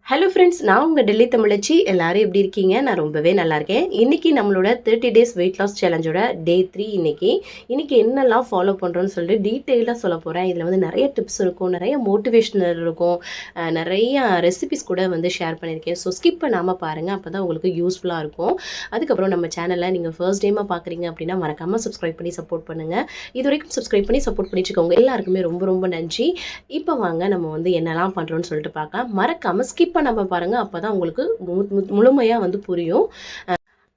Hello friends, நான் உங்கள் டெல்லி தமிழச்சி. எல்லாரும் எப்படி இருக்கீங்க? நான் ரொம்பவே நல்லா இருக்கேன். இன்றைக்கி நம்மளோட 30 டேஸ் வெயிட் லாஸ் சேலஞ்சோட டே 3. இன்றைக்கி என்னெல்லாம் ஃபாலோ பண்ணுறோன்னு சொல்லிட்டு டீட்டெயிலாக சொல்ல போகிறேன். இதில் வந்து நிறைய டிப்ஸ் இருக்கும், நிறைய மோட்டிவேஷனல் இருக்கும், நிறைய ரெசிபிஸ் கூட வந்து ஷேர் பண்ணியிருக்கேன். ஸோ ஸ்கிப் பண்ணாமல் பாருங்கள், அப்போ தான் உங்களுக்கு யூஸ்ஃபுல்லாக இருக்கும். அதுக்கப்புறம் நம்ம சேனலை நீங்கள் ஃபர்ஸ்ட் டைமாக பார்க்குறீங்க அப்படின்னா மறக்காமல் சப்ஸ்கிரைப் பண்ணி சப்போர்ட் பண்ணுங்கள். இது வரைக்கும் சப்ஸ்கிரைப் பண்ணி சப்போர்ட் பண்ணிட்டுருக்கவங்க எல்லாருக்குமே ரொம்ப ரொம்ப நன்றி. இப்போ வாங்க நம்ம வந்து என்னெல்லாம் பண்ணுறோன்னு சொல்லிட்டு பார்க்கலாம். மறக்காமல் ஸ்கிப் பண்ணாம பாருங்க, அப்பதான் உங்களுக்கு முழுமையா வந்து புரியும்.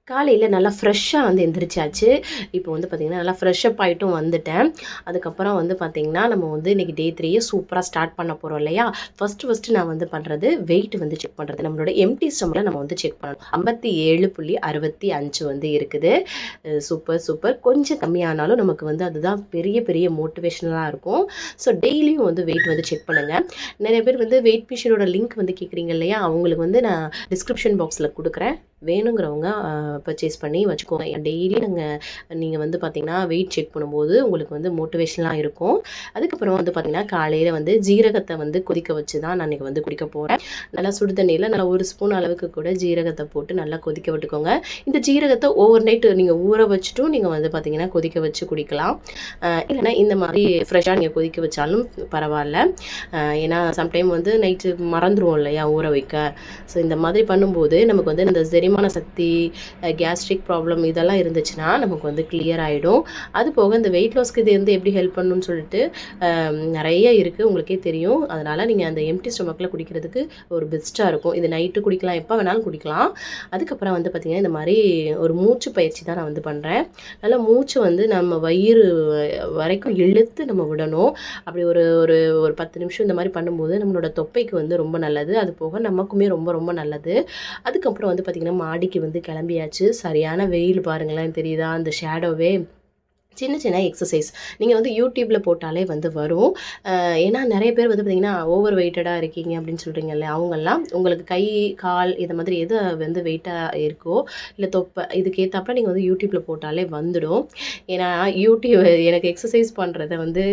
காலையில் நல்லா ஃப்ரெஷ்ஷாக வந்து எந்திரிச்சாச்சு. இப்போ வந்து பார்த்திங்கன்னா நல்லா ஃப்ரெஷ்அப் ஆகிட்டும் வந்துட்டேன். அதுக்கப்புறம் வந்து பார்த்திங்கன்னா நம்ம வந்து இன்றைக்கி டே 3 சூப்பராக ஸ்டார்ட் பண்ண போகிறோம் இல்லையா. ஃபஸ்ட்டு நான் வந்து பண்ணுறது வெயிட் வந்து செக் பண்ணுறது. நம்மளோட எம்டி ஸ்டமக்கில் நம்ம வந்து செக் பண்ணணும். 57.65 வந்து இருக்குது. சூப்பர். கொஞ்சம் கம்மியானாலும் நமக்கு வந்து அதுதான் பெரிய மோட்டிவேஷனலாக இருக்கும். ஸோ டெய்லியும் வந்து வெயிட் வந்து செக் பண்ணுங்கள். நிறைய பேர் வந்து வெயிட் மிஷினோட லிங்க் வந்து கேட்குறீங்க இல்லையா, அவங்களுக்கு வந்து நான் டிஸ்கிரிப்ஷன் பாக்ஸில் கொடுக்குறேன். வேணுங்கிறவங்க பர்ச்சேஸ் பண்ணி வச்சுக்கோங்க. டெய்லி நீங்கள் வந்து பார்த்திங்கன்னா வெயிட் செக் பண்ணும்போது உங்களுக்கு வந்து மோட்டிவேஷனாக இருக்கும். அதுக்கப்புறம் வந்து பார்த்திங்கன்னா காலையில் வந்து ஜீரகத்தை வந்து கொதிக்க வச்சு தான் நான் இன்றைக்கி வந்து குடிக்க போகிறேன். நல்லா சுடு தண்ணியில் நல்லா 1 ஸ்பூன் அளவுக்கு கூட ஜீரகத்தை போட்டு நல்லா கொதிக்க விட்டுக்கோங்க. இந்த ஜீரகத்தை ஓவர் நைட்டு நீங்கள் ஊற வச்சுட்டும் நீங்கள் வந்து பார்த்திங்கன்னா கொதிக்க வச்சு குடிக்கலாம். இல்லைனா இந்த மாதிரி ஃப்ரெஷ்ஷாக நீங்கள் கொதிக்க வச்சாலும் பரவாயில்ல. ஏன்னா சம்டைம் வந்து நைட்டு மறந்துடுவோம் இல்லையா ஊற வைக்க. ஸோ இந்த மாதிரி பண்ணும்போது நமக்கு வந்து இந்த செரிமான சக்தி, கேஸ்ட்ரிக் ப்ராப்ளம் இதெல்லாம் இருந்துச்சுன்னா நமக்கு வந்து கிளியர் ஆகிடும். அது போக இந்த வெயிட் லாஸ்க்கு இது வந்து எப்படி ஹெல்ப் பண்ணணும்னு சொல்லிட்டு நிறைய இருக்குது, உங்களுக்கே தெரியும். அதனால் நீங்கள் அந்த எம்டி ஸ்டொமக்கில் குடிக்கிறதுக்கு ஒரு பெஸ்ட்டாக இருக்கும். இது நைட்டு குடிக்கலாம், எப்போ வேணாலும் குடிக்கலாம். அதுக்கப்புறம் வந்து பார்த்திங்கன்னா இந்த மாதிரி ஒரு மூச்சு பயிற்சி தான் நான் வந்து பண்ணுறேன். நல்லா மூச்சு வந்து நம்ம வயிறு வரைக்கும் இழுத்து நம்ம விடணும். அப்படி ஒரு ஒரு ஒரு 10 நிமிஷம் இந்த மாதிரி பண்ணும்போது நம்மளோட தொப்பைக்கு வந்து ரொம்ப நல்லது. அது போக நமக்குமே ரொம்ப நல்லது. அதுக்கப்புறம் வந்து பார்த்திங்கன்னா மாடிக்கு வந்து கிளம்பியாச்சு. சரியான வெயில் பாருங்களேன், தெரியுதா அந்த ஷேடோவே. சின்ன எக்ஸசைஸ் நீங்கள் வந்து யூடியூப்பில் போட்டாலே வந்து வரும். ஏன்னா நிறைய பேர் வந்து பார்த்திங்கன்னா ஓவர் வெயிட்டடாக இருக்கீங்க அப்படின்னு சொல்கிறீங்கல்ல, அவங்கெல்லாம் உங்களுக்கு கை கால் இதை மாதிரி எது வந்து வெயிட்டாக இருக்கோ இல்லை தொப்பை இதுக்கேற்றப்ப நீங்கள் வந்து யூடியூப்பில் போட்டாலே வந்துடும். ஏன்னா யூடியூப் எனக்கு எக்ஸசைஸ் பண்ணுறத வந்து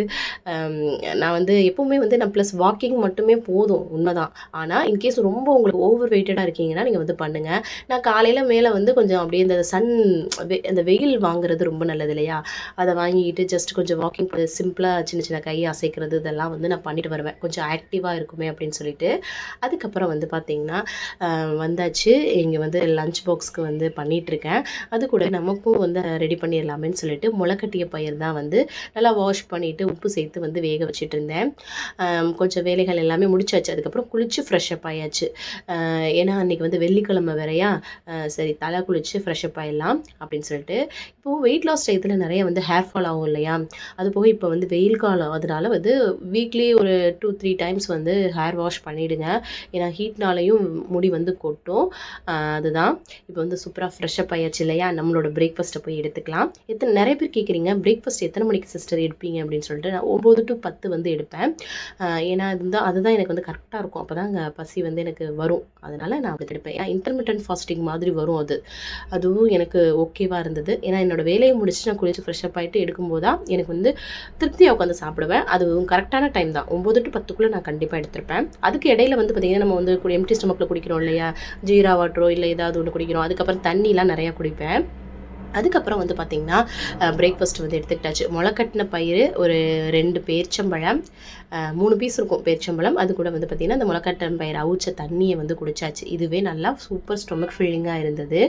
நான் வந்து எப்போவுமே வந்து நான் ப்ளஸ் வாக்கிங் மட்டுமே போதும், உண்மைதான். ஆனால் இன்கேஸ் ரொம்ப உங்களுக்கு ஓவர் வெயிட்டடாக இருக்கீங்கன்னா நீங்கள் வந்து பண்ணுங்கள். நான் காலையில் மேலே வந்து கொஞ்சம் அப்படியே இந்த அந்த வெயில் வாங்குறது ரொம்ப நல்லது இல்லையா, அதை வாங்கிக்கிட்டு ஜஸ்ட் கொஞ்சம் வாக்கிங் சிம்பிளாக சின்ன கை அசைக்கிறது இதெல்லாம் வந்து நான் பண்ணிட்டு வருவேன், கொஞ்சம் ஆக்டிவாக இருக்குமே அப்படின்னு சொல்லிட்டு. அதுக்கப்புறம் வந்து பார்த்திங்கன்னா வந்தாச்சு. இங்கே வந்து லஞ்ச் பாக்ஸ்க்கு வந்து பண்ணிகிட்ருக்கேன். அது கூட நமக்கும் வந்து ரெடி பண்ணிடலாமேன்னு சொல்லிட்டு முளைக்கட்டிய பயிர் தான் வந்து நல்லா வாஷ் பண்ணிவிட்டு உப்பு சேர்த்து வந்து வேக வச்சுட்டு இருந்தேன். கொஞ்சம் வேலைகள் எல்லாமே முடிச்சாச்சு. அதுக்கப்புறம் குளித்து ஃப்ரெஷ்அப் ஆயாச்சு. ஏன்னா அன்றைக்கி வந்து வெள்ளிக்கிழமை வேறையா, சரி தலை குளித்து ஃப்ரெஷ்அப் ஆகிடலாம் அப்படின்னு சொல்லிட்டு. இப்போது வெயிட் லாஸ் டயத்தில் நிறைய வந்து ஹேர் ஃபால் ஆகும் இல்லையா, அது போக இப்போ வந்து வெயில் காலம், அதனால வந்து வீக்லி ஒரு 2-3 டைம்ஸ் வந்து ஹேர் வாஷ் பண்ணிவிடுங்க. ஏன்னா ஹீட்னாலையும் முடி வந்து கொட்டும். அதுதான் இப்போ வந்து சூப்பராக ஃப்ரெஷ்அப் ஆயாச்சு இல்லையா. நம்மளோட பிரேக்ஃபாஸ்ட்டை போய் எடுத்துக்கலாம். நிறைய பேர் கேட்குறீங்க, பிரேக்ஃபாஸ்ட் எத்தனை மணிக்கு சிஸ்டர் எடுப்பீங்க அப்படின்னு சொல்லிட்டு. நான் 9 to 10 வந்து எடுப்பேன். ஏன்னா அதுதான் எனக்கு வந்து கரெக்டாக இருக்கும். அப்போ தான் பசி வந்து எனக்கு வரும், அதனால் நான் அப்படி எடுப்பேன். ஏன்னா இன்டர்மிட்டன்ட் ஃபாஸ்டிங் மாதிரி வரும். அதுவும் எனக்கு ஓகேவாக இருந்தது. ஏன்னா என்னோடய வேலையை முடிச்சுட்டு நான் குளிச்சு ஃப்ரெஷ்அப் ஆகிட்டு எடுக்கும்போது தான் எனக்கு வந்து திருப்தியாக உட்காந்து சாப்பிடுவேன். அதுவும் கரெக்டான டைம் தான், 9 to 10க்குள்ளே நான் கண்டிப்பாக எடுத்துருப்பேன். அதுக்கு இடையில வந்து பார்த்திங்கன்னா நம்ம வந்து எம்டி ஸ்டொமக்கில் குடிக்கிறோம் இல்லையா, ஜீரா வாட்டரோ இல்லை ஏதாவது ஒன்று குடிக்கிறோம். அதுக்கப்புறம் தண்ணிலாம் நிறையா குடிப்பேன். அதுக்கப்புறம் வந்து பார்த்திங்கன்னா பிரேக்ஃபாஸ்ட் வந்து எடுத்துக்கிட்டாச்சு. முளைக்கட்டின பயிர் ஒரு 2 பேரிச்சம்பழம், 3 பீஸ் இருக்கும் பேரிச்சம்பழம். அது கூட வந்து பார்த்திங்கன்னா அந்த முளைக்கட்டின பயிர் அவிச்ச தண்ணியை வந்து குடிச்சாச்சு. இதுவே நல்லா சூப்பர் ஸ்டொமக் ஃபில்லிங்காக இருந்தது.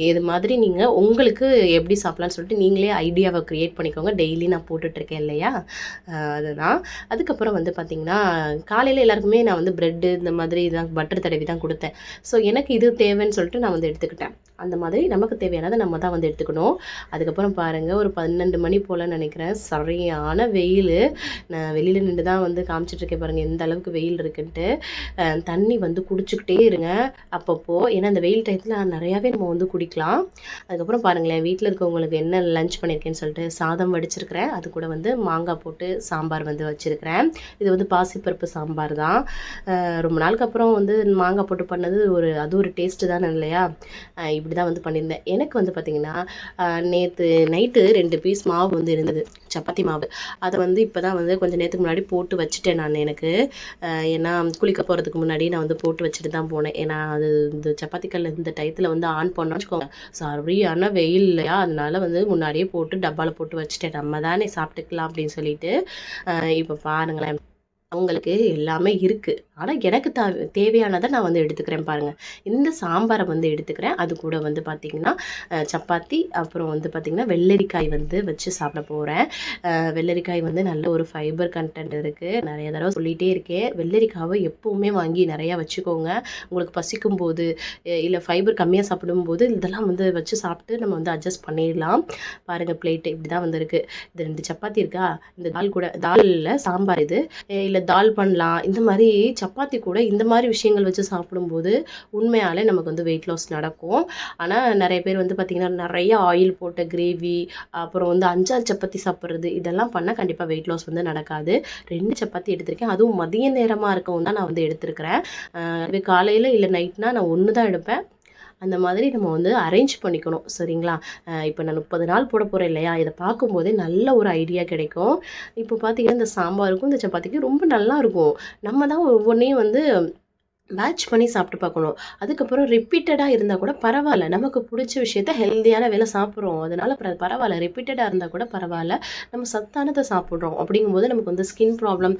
இது மாதிரி நீங்கள் உங்களுக்கு எப்படி சாப்பிட்லான்னு சொல்லிட்டு நீங்களே ஐடியாவை க்ரியேட் பண்ணிக்கோங்க. டெய்லி நான் போட்டுட்ருக்கேன் இல்லையா, அதுதான். அதுக்கப்புறம் வந்து பார்த்திங்கன்னா காலையில் எல்லாருக்குமே நான் வந்து ப்ரெட்டு இந்த மாதிரி தான் பட்டர் தடவி தான் கொடுத்தேன். ஸோ எனக்கு இது தேவைன்னு சொல்லிட்டு நான் வந்து எடுத்துக்கிட்டேன். அந்த மாதிரி நமக்கு தேவையானதை நம்ம தான் வந்து எடுத்துக்கணும். அதுக்கப்புறம் பாருங்கள், ஒரு 12 மணி போல் நினைக்கிறேன், சரியான வெயில். நான் வெளியில் நின்று தான் வந்து காமிச்சிட்ருக்கேன் பாருங்கள் எந்த அளவுக்கு வெயில் இருக்குன்ட்டு. தண்ணி வந்து குடிச்சிக்கிட்டே இருங்க அப்பப்போ, ஏன்னா அந்த வெயில் டயத்தில் நிறையாவே நம்ம வந்து குடிக்கலாம். அதுக்கப்புறம் பாருங்களேன், வீட்டில் இருக்கவங்களுக்கு என்ன லஞ்ச் பண்ணியிருக்கேன்னு சொல்லிட்டு சாதம் வடிச்சிருக்கிறேன். அது கூட வந்து மாங்காய் போட்டு சாம்பார் வந்து வச்சுருக்கிறேன். இது வந்து பாசிப்பருப்பு சாம்பார் தான். ரொம்ப நாளுக்கு அப்புறம் வந்து மாங்காய் போட்டு பண்ணது அது ஒரு டேஸ்ட்டு தானே இல்லையா. இப்படி தான் வந்து பண்ணியிருந்தேன். எனக்கு வந்து பார்த்திங்கன்னா நேற்று நைட்டு 2 பீஸ் மாவு வந்து இருந்தது, சப்பாத்தி மாவு. அதை வந்து இப்போ தான் வந்து கொஞ்சம் நேரத்துக்கு முன்னாடி போட்டு வச்சுட்டேன் நான். எனக்கு ஏன்னா குளிக்க போகிறதுக்கு முன்னாடி நான் வந்து போட்டு வச்சுட்டு தான் போனேன். ஏன்னா அது இந்த சப்பாத்தி கல் இந்த டயத்தில் வந்து ஆன் பண்ணோன்னு வச்சுக்கோங்க, சரியான வெயில் இல்லையா, அதனால வந்து முன்னாடியே போட்டு டப்பாவில் போட்டு வச்சுட்டேன், நம்ம தானே சாப்பிட்டுக்கலாம் அப்படின்னு சொல்லிட்டு. இப்போ பாருங்களேன், அவங்களுக்கு எல்லாமே இருக்குது. ஆனால் எனக்கு தேவையானதை நான் வந்து எடுத்துக்கிறேன் பாருங்கள். இந்த சாம்பாரை வந்து எடுத்துக்கிறேன். அது கூட வந்து பார்த்திங்கன்னா சப்பாத்தி, அப்புறம் வந்து பார்த்திங்கன்னா வெள்ளரிக்காய் வந்து வச்சு சாப்பிட போகிறேன். வெள்ளரிக்காய் வந்து நல்ல ஒரு ஃபைபர் கண்டென்ட் இருக்குது. நிறைய தடவை சொல்லிகிட்டே இருக்கேன், வெள்ளரிக்காவை எப்போவுமே வாங்கி நிறையா வச்சுக்கோங்க. உங்களுக்கு பசிக்கும் போது இல்லை ஃபைபர் கம்மியாக சாப்பிடும்போது இதெல்லாம் வந்து வச்சு சாப்பிட்டு நம்ம வந்து அட்ஜஸ்ட் பண்ணிடலாம். பாருங்கள், பிளேட்டு இப்படி தான் வந்துருக்கு. இது 2 சப்பாத்தி இருக்கா, இந்த தால் கூட, தாலில் சாம்பார் இது, இல்லை தால் பண்ணலாம். இந்த மாதிரி சப்பாத்தி கூட இந்த மாதிரி விஷயங்கள் வச்சு சாப்பிடும்போது உண்மையாலே நமக்கு வந்து வெயிட் லாஸ் நடக்கும். ஆனால் நிறைய பேர் வந்து பார்த்திங்கன்னா நிறைய ஆயில் போட்ட கிரேவி, அப்புறம் வந்து 5-6 சப்பாத்தி சாப்பிட்றது, இதெல்லாம் பண்ணால் கண்டிப்பாக வெயிட் லாஸ் வந்து நடக்காது. 2 சப்பாத்தி எடுத்திருக்கேன், அதுவும் மதிய நேரமாக இருக்கவும் தான் நான் வந்து எடுத்திருக்கிறேன். இது காலையில் இல்லை நைட்னா நான் 1 தான் எடுப்பேன். அந்த மாதிரி நம்ம வந்து அரேஞ்ச் பண்ணிக்கணும், சரிங்களா? இப்போ நான் 30 நாள் போட போகிறேன் இல்லையா, இதை பார்க்கும்போதே நல்ல ஒரு ஐடியா கிடைக்கும். இப்போ பார்த்திங்கன்னா இந்த சாம்பாருக்கும் இந்த சப்பாத்திக்கும் ரொம்ப நல்லாயிருக்கும். நம்ம தான் ஒவ்வொன்றையும் வந்து மேட்ச் பண்ணி சாப்பிட்டு பார்க்கணும். அதுக்கப்புறம் ரிப்பீட்டடாக இருந்தால் கூட பரவாயில்ல, நமக்கு பிடிச்ச விஷயத்த ஹெல்த்தியான வேலை சாப்பிட்றோம், அதனால் பரவாயில்ல. ரிப்பீட்டடாக இருந்தால் கூட பரவாயில்ல, நம்ம சத்தானதை சாப்பிட்றோம் அப்படிங்கும்போது நமக்கு வந்து ஸ்கின் ப்ராப்ளம்,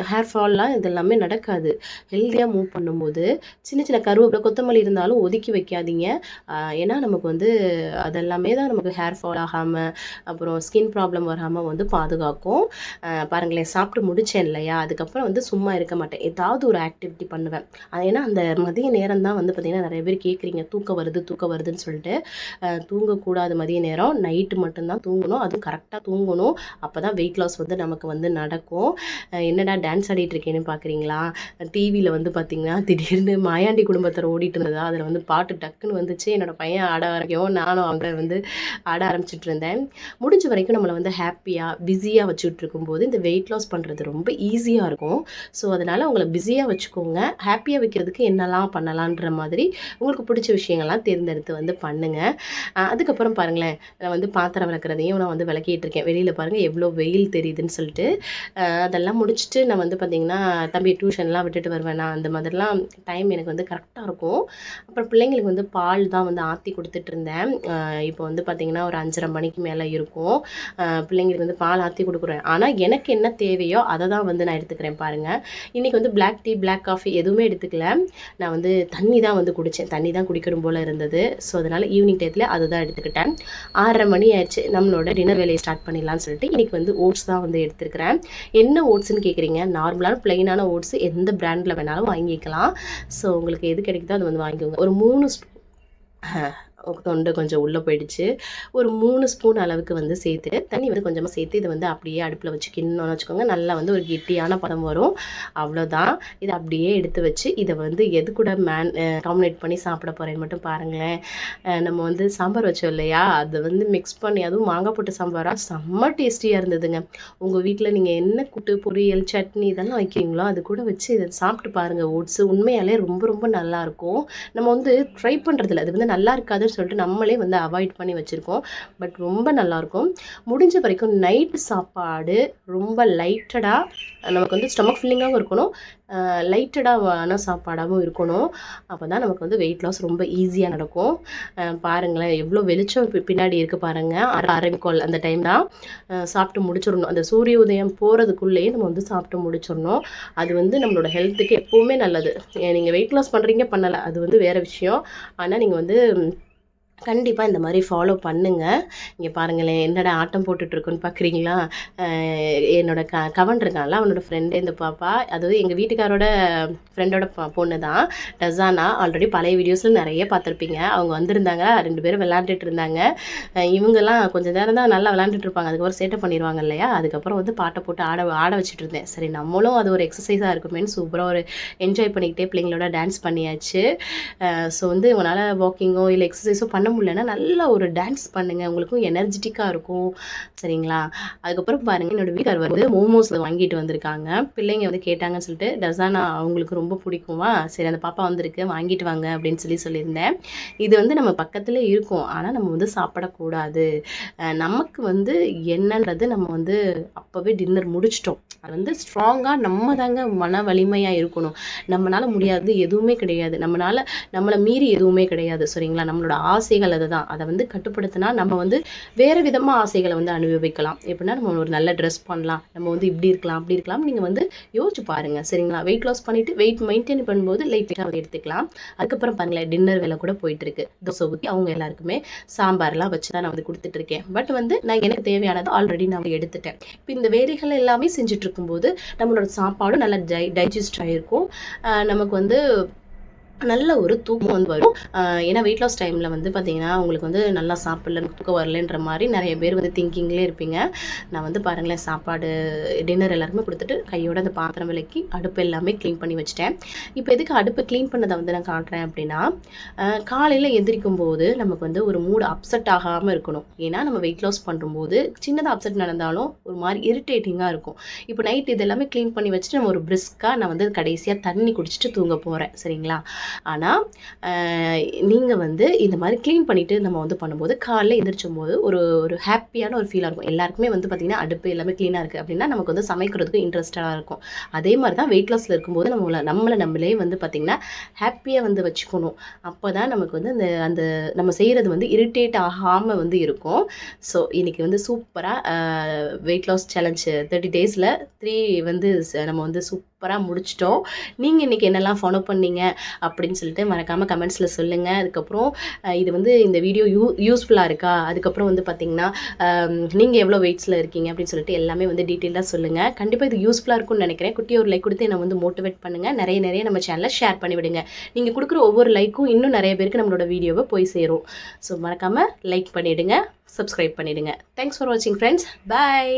ஹேர் ஃபால்லாம் இதெல்லாமே நடக்காது. ஹெல்த்தியாக மூவ் பண்ணும்போது சின்ன சின்ன கருவேப்பிலை, கொத்தமல்லி இருந்தாலும் ஒதுக்கி வைக்காதீங்க. ஏன்னா நமக்கு வந்து அதெல்லாமே தான் நமக்கு ஹேர் ஃபால் ஆகாமல், அப்புறம் ஸ்கின் ப்ராப்ளம் வராமல் வந்து பாதுகாக்கும். பாருங்களேன், சாப்பிட்டு முடித்தேன் இல்லையா, அதுக்கப்புறம் வந்து சும்மா இருக்க மாட்டேன், ஏதாவது ஒரு ஆக்டிவிட்டி பண்ணுவேன். ஏன்னா அந்த மதிய நேரம் தான் வந்து பார்த்திங்கன்னா நிறைய பேர் கேட்குறீங்க, தூக்கம் வருதுன்னு சொல்லிட்டு. தூங்கக்கூடாது மதிய நேரம், நைட்டு மட்டும்தான் தூங்கணும், அதுவும் கரெக்டாக தூங்கணும். அப்போ தான் வெயிட் லாஸ் வந்து நமக்கு வந்து நடக்கும். என்னடா டான்ஸ் ஆடிட்டு இருக்கேன்னு பார்க்குறீங்களா? டிவியில் வந்து பார்த்திங்கன்னா திடீர்னு மாயாண்டி குடும்பத்தில் ஓடிட்டு இருந்ததா, அதில் வந்து பாட்டு டக்குன்னு வந்துச்சு. என்னோடய பையன் ஆட ஆரம்பிக்கவும் நானும் அவங்கள வந்து ஆட ஆரம்பிச்சிட்டு இருந்தேன். முடிஞ்ச வரைக்கும் நம்மளை வந்து ஹாப்பியாக பிஸியாக வச்சுட்டு இருக்கும்போது இந்த வெயிட் லாஸ் பண்ணுறது ரொம்ப ஈஸியாக இருக்கும். ஸோ அதனால் உங்களை பிஸியாக வச்சுக்கோங்க. ஹாப்பியாக வைக்கிறதுக்கு என்னெல்லாம் பண்ணலான்ற மாதிரி உங்களுக்கு பிடிச்ச விஷயங்கள்லாம் தேர்ந்தெடுத்து வந்து பண்ணுங்கள். அதுக்கப்புறம் பாருங்களேன், நான் வந்து பாத்திரம் விளக்குறதையும் நான் வந்து விளக்கிட்டு இருக்கேன். வெளியில் பாருங்கள் எவ்வளோ வெயில் தெரியுதுன்னு சொல்லிட்டு. அதெல்லாம் முடிச்சுட்டு நான் வந்து பார்த்திங்கன்னா தம்பி டியூஷன்லாம் விட்டுட்டு வருவேன். நான் அந்த மாதிரிலாம் டைம் எனக்கு வந்து கரெக்டாக இருக்கும். அப்புறம் பிள்ளைங்களுக்கு வந்து பால் தான் வந்து ஆற்றி கொடுத்துட்டு இருந்தேன். இப்போ வந்து பார்த்திங்கன்னா ஒரு 5:30 மணிக்கு மேலே இருக்கும். பிள்ளைங்களுக்கு வந்து பால் ஆற்றி கொடுக்குறேன். ஆனால் எனக்கு என்ன தேவையோ அதை தான் வந்து நான் எடுத்துக்கிறேன் பாருங்கள். இன்றைக்கி வந்து பிளாக் டீ, பிளாக் காஃபி எதுவுமே எடுத்துக்கல. நான் வந்து தண்ணி தான் வந்து குடித்தேன். தண்ணி தான் குடிக்கணும் போல் இருந்தது. ஸோ அதனால் ஈவினிங் டயத்தில் அதை தான் எடுத்துக்கிட்டேன். 6:30 மணி ஆயிடுச்சு, நம்மளோட டின்னர் வேலையை ஸ்டார்ட் பண்ணிடலான்னு சொல்லிட்டு இன்றைக்கி வந்து ஓட்ஸ் தான் வந்து எடுத்துருக்கிறேன். என்ன ஓட்ஸ்ன்னு கேட்குறீங்க? நார்மலான பிளெயினான ஓட்ஸ் எந்த பிராண்டில் வேணாலும் வாங்கிக்கலாம். ஸோ உங்களுக்கு எது கிடைக்குதோ அது வந்து வாங்கிக்கோங்க. ஒரு 3 தொண்டை கொஞ்சம் உள்ளே போயிடுச்சு. ஒரு 3 ஸ்பூன் அளவுக்கு வந்து சேர்த்துட்டு தண்ணி வந்து கொஞ்சமாக சேர்த்து இதை வந்து அப்படியே அடுப்பில் வச்சு கிண்ணோன்னு வச்சுக்கோங்க. நல்லா வந்து ஒரு கெட்டியான பதம் வரும். அவ்வளோதான். இதை அப்படியே எடுத்து வச்சு இதை வந்து எது கூட காம்பினேட் பண்ணி சாப்பிட போகிறேன்னு மட்டும் பாருங்களேன். நம்ம வந்து சாம்பார் வச்சோம் இல்லையா, அதை வந்து மிக்ஸ் பண்ணி, அதுவும் மாங்காய் போட்டு சாம்பாராக செம்ம டேஸ்டியாக இருந்ததுங்க. உங்கள் வீட்டில் நீங்கள் என்ன கூட்டு, பொரியல், சட்னி இதெல்லாம் வைக்கிறீங்களோ அது கூட வச்சு இதை சாப்பிட்டு பாருங்கள். ஓட்ஸு உண்மையாலே ரொம்ப ரொம்ப நல்லாயிருக்கும். நம்ம வந்து ட்ரை பண்ணுறதில்ல, அது வந்து நல்லா இருக்காது சொல்லிட்டு நம்மளே வந்து அவாய்ட் பண்ணி வச்சுருக்கோம். பட் ரொம்ப நல்லாயிருக்கும். முடிஞ்ச வரைக்கும் நைட்டு சாப்பாடு ரொம்ப லைட்டடாக, நமக்கு வந்து ஸ்டொமக் ஃபில்லிங்காகவும் இருக்கணும், லைட்டடான சாப்பாடாகவும் இருக்கணும். அப்போ தான் நமக்கு வந்து வெயிட் லாஸ் ரொம்ப ஈஸியாக நடக்கும். பாருங்களேன் எவ்வளோ வெளிச்சம் பின்னாடி இருக்குது பாருங்கள். ஆரம்பிக்கோல் அந்த டைம் தான் சாப்பிட்டு முடிச்சிடணும். அந்த சூரிய உதயம் போகிறதுக்குள்ளேயே நம்ம வந்து சாப்பிட்டு முடிச்சிடணும். அது வந்து நம்மளோட ஹெல்த்துக்கு எப்போவுமே நல்லது. நீங்கள் வெயிட் லாஸ் பண்ணுறீங்க பண்ணலை, அது வந்து வேறு விஷயம். ஆனால் நீங்கள் வந்து கண்டிப்பாக இந்த மாதிரி ஃபாலோ பண்ணுங்கள். இங்கே பாருங்களேன், என்னடா ஆட்டம் போட்டுட்ருக்குன்னு பார்க்குறீங்களா? என்னோட கவன் இருக்கான்ல, அவனோட ஃப்ரெண்டு இந்த பாப்பா, அதாவது எங்கள் வீட்டுக்காரோட ஃப்ரெண்டோட பொண்ணு தான், டசானா. ஆல்ரெடி பழைய வீடியோஸில் நிறைய பார்த்துருப்பீங்க. அவங்க வந்திருந்தாங்க, 2 பேரும் விளாண்டுட்டு இருந்தாங்க. இவங்கெல்லாம் கொஞ்சம் நேரம் தான் நல்லா விளாண்டுட்டு இருப்பாங்க, அதுக்கப்புறம் சேட்டை பண்ணிடுவாங்க இல்லையா. அதுக்கப்புறம் வந்து பாட்டை போட்டு ஆட வச்சுட்டு இருந்தேன். சரி நம்மளும் அது ஒரு எக்ஸசைஸாக இருக்குமேன்னு சூப்பராக ஒரு என்ஜாய் பண்ணிக்கிட்டே பிள்ளைங்களோட டான்ஸ் பண்ணியாச்சு. ஸோ வந்து உங்களால் வாக்கிங்கோ இல்லை எக்ஸசைஸோ பண்ண முடியலன்னா நல்லா ஒரு டான்ஸ் பண்ணுங்க, உங்களுக்கும் எனர்ஜெட்டிக்கா இருக்கும். சரிங்களா? அதுக்கப்புறம் பாருங்க, என்னோட வீட்டுக்காரர் வந்து மோமோஸ் வாங்கிட்டு வந்திருக்காங்க. பிள்ளைங்க வந்து கேட்டாங்கன்னு சொல்லிட்டு, டசானா அவங்களுக்கு ரொம்ப பிடிக்குமா, சரி அந்த பாப்பா வந்திருக்கு வாங்கிட்டு வாங்க அப்படின்னு சொல்லியிருந்தேன். இது வந்து நம்ம பக்கத்துல இருக்கும். ஆனா நம்ம வந்து சாப்பிடக்கூடாது. நமக்கு வந்து என்னன்றது நம்ம வந்து அப்பவே டின்னர் முடிச்சிட்டோம். அது வந்து ஸ்ட்ராங்கா நம்ம தாங்க மன வலிமையா இருக்கணும். நம்மனால முடியாது எதுவுமே கிடையாது. நம்மள மீறி எதுவுமே கிடையாது. சரிங்களா? நம்மளோட ஆசைகள் அதுதான். அத வந்து கட்டுப்படுத்தினா நம்ம வந்து வேற விதமா ஆசைகள வந்து அனுபவிக்கலாம். எப்படின்னா நம்ம ஒரு நல்ல ட்ரெஸ் பண்ணலாம். நம்ம வந்து இப்படி இருக்கலாம், அப்படி இருக்கலாம். நீங்க வந்து யோசிச்சு பாருங்க. சரிங்களா? வெயிட் லாஸ் பண்ணிட்டு வெயிட் மெயின்டெயின் பண்ணும்போது லைட்டா எடுத்துக்கலாம். அதுக்கப்புறம் பாருங்களேன், டின்னர் வேலை கூட போயிட்டு இருக்கு. தோசை ஊத்தி அவங்க எல்லாருக்குமே சாம்பார்லாம் வச்சு தான் நான் வந்து குடுத்துட்டு இருக்கேன். பட் வந்து நான் எனக்கு தேவையானது ஆல்ரெடி நான் எடுத்துட்டேன். இப்ப இந்த வேலைகள் எல்லாமே செஞ்சுட்டு இருக்கும்போது, நம்மளோட சாப்பாடும் நல்லா டைஜஸ்ட் ஆயிருக்கும். நமக்கு வந்து நல்ல ஒரு தூக்கம் வந்து வரும். ஏன்னா வெயிட் லாஸ் டைம்ல வந்து பார்த்தீங்கன்னா, உங்களுக்கு வந்து நல்லா சாப்பிடல, தூக்கம் வரலன்ற மாரி நெறைய பேர் வந்து திங்கிங்லயே இருப்பீங்க. நான் வந்து பாருங்களேன், சாப்பாடு டின்னர் எல்லாருக்குமே குடுத்துட்டு, கையோட அந்த பாத்திரம் விலக்கி, அடுப்பு எல்லாமே கிளீன் பண்ணி வச்சுட்டேன். இப்ப எதுக்கு அடுப்பு கிளீன் பண்ணத வந்து நான் காட்டுறேன் அப்டின்னா, காலையில எந்திரிக்கும்போது நமக்கு வந்து ஒரு மூட் அப்செட் ஆகாம இருக்கணும். ஏன்னா நம்ம வெயிட் லாஸ் பண்ணும்போது, சின்னதா அப்செட் நடந்தாலும் ஒரு மாரி இரிட்டேட்டிங்கா இருக்கும். இப்ப நைட் இது எல்லாமே கிளீன் பண்ணி வச்சுட்டு, நம்ம ஒரு பிரிஸ்கா நான் வந்து கடைசியா தண்ணி குடிச்சிட்டு தூங்க போறேன். சரிங்களா? ஆனா, அ நீங்க வந்து இந்த மாரி கிளீன் பண்ணிட்டு நம்ம வந்து பண்ணும்போது, காலைல எந்திரிச்சும்போது ஒரு ஒரு ஹேப்பியான ஒரு ஃபீலா இருக்கும். எல்லாருக்குமே வந்து பார்த்தீங்கன்னா, அடுப்பு எல்லாமே கிளீனா இருக்கு அப்டின்னா, நமக்கு வந்து சமைக்கிறதுக்கு இன்ட்ரெஸ்ட்டா இருக்கும். அதே மாரி தான் வெயிட் லாஸ்ல இருக்கும்போது நம்மள நம்மளே வந்து பார்த்தீங்கன்னா, ஹேப்பியா வந்து வச்சுக்கணும். அப்பதான் நமக்கு வந்து அந்த அந்த நம்ம செய்றது வந்து இரிட்டேட் ஆகாம வந்து இருக்கும். ஸோ, இன்னைக்கு வந்து சூப்பரா வெயிட் லாஸ் சேலஞ்ச் 30 டேஸ்ல 3 வந்து நம்ம வந்து சூப்பரா முடிச்சுட்டோம். நீங்க இன்னைக்கு என்னலாம் ஃபாலோ பண்ணீங்க? அப்படின்னு சொல்லிட்டு மறக்காம கமெண்ட்ஸ்ல சொல்லுங்க. அதுக்கப்புறம் இது வந்து இந்த வீடியோ யூஸ்ஃபுல்லா இருக்கா? அதுக்கப்புறம் வந்து பார்த்தீங்கன்னா, நீங்க எவ்வளோ வெயிட்ஸ்ல இருக்கீங்க அப்படின்னு சொல்லிட்டு எல்லாமே வந்து டீட்டெயிலா சொல்லுங்க. கண்டிப்பா இது யூஸ்ஃபுல்லா இருக்கும்னு நினைக்கிறேன். குட்டியா ஒரு லைக் குடுத்து என்ன வந்து மோட்டிவேட் பண்ணுங்க. நெறைய நெறைய நம்ம சேனல ஷேர் பண்ணி விடுங்க. நீங்க குடுக்குற ஒவ்வொரு லைக்கும் இன்னும் நெறைய பேருக்கு நம்மளோட வீடியோவ போய் சேரும். ஸோ மறக்காம லைக் பண்ணிடுங்க. சப்ஸ்கிரைப் பண்ணிடுங்க. தேங்க்ஸ் ஃபார் வாட்சிங் ஃப்ரெண்ட்ஸ். பாய்.